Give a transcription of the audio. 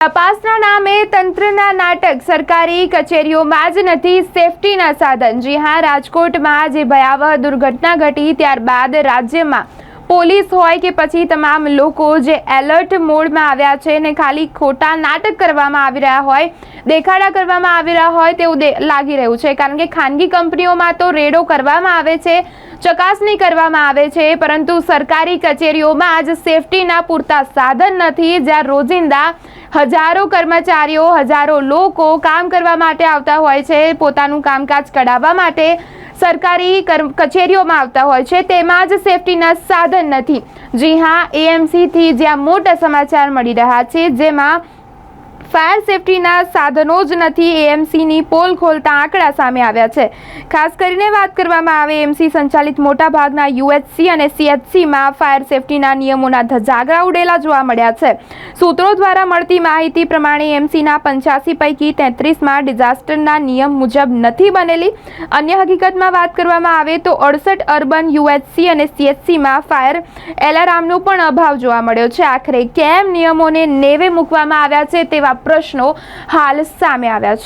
તપાસના નામે તંત્રના નાટક સરકારી કચેરીઓમાં જ નથી સેફટીના સાધન। જી હા, રાજકોટમાં જે ભયાવહ દુર્ઘટના ઘટી ત્યારબાદ રાજ્યમાં પોલીસ હોય કે પછી તમામ લોકો જે એલર્ટ મોડમાં આવ્યા છે ને ખાલી ખોટા નાટક કરવામાં આવી રહ્યા હોય, દેખાડા કરવામાં આવી રહ્યા હોય તેવું લાગી રહ્યું છે। કારણ કે ખાનગી કંપનીઓમાં તો રેડો કરવામાં આવે છે, ચકાસણી કરવામાં આવે છે, પરંતુ સરકારી કચેરીઓમાં આજ સેફટીના પૂરતા સાધન નથી। જ્યાં રોજિંદા હજારો કર્મચારીઓ, હજારો લોકો કામ કરવા માટે આવતા હોય છે, પોતાનું કામકાજ કઢાવવા માટે સરકારી કચેરીઓમાં આવતા હોય છે, તેમાં જ સેફટીના સાધન નથી। જી હા, એએમસીથી જ્યાં મોટા સમાચાર મળી રહ્યા છે, જેમાં ફાયર સેફટીના સાધનો જ નથી, એએમસીની પોલ ખોલતા આંકડા સામે આવ્યા છે। ખાસ કરીને વાત કરવામાં આવે એએમસી સંચાલિત મોટાભાગના યુએચસી અને સીએચસીમાં ફાયર સેફટીના નિયમોના ધજાગરા ઉડેલા જોવા મળ્યા છે। સૂત્રો દ્વારા મળતી માહિતી પ્રમાણે એએમસીના 85 પૈકી 33માં ડિઝાસ્ટરના નિયમ મુજબ નથી બનેલી। અન્ય હકીકતમાં વાત કરવામાં આવે તો 68 અર્બન યુએચસી અને સીએચસીમાં ફાયર એલાર્મનો પણ અભાવ જોવા મળ્યો છે। આખરે કેમ નિયમોને નેવે મૂકવામાં આવ્યા છે તેવા પ્રશ્નો હાલ સામે આવ્યા છે।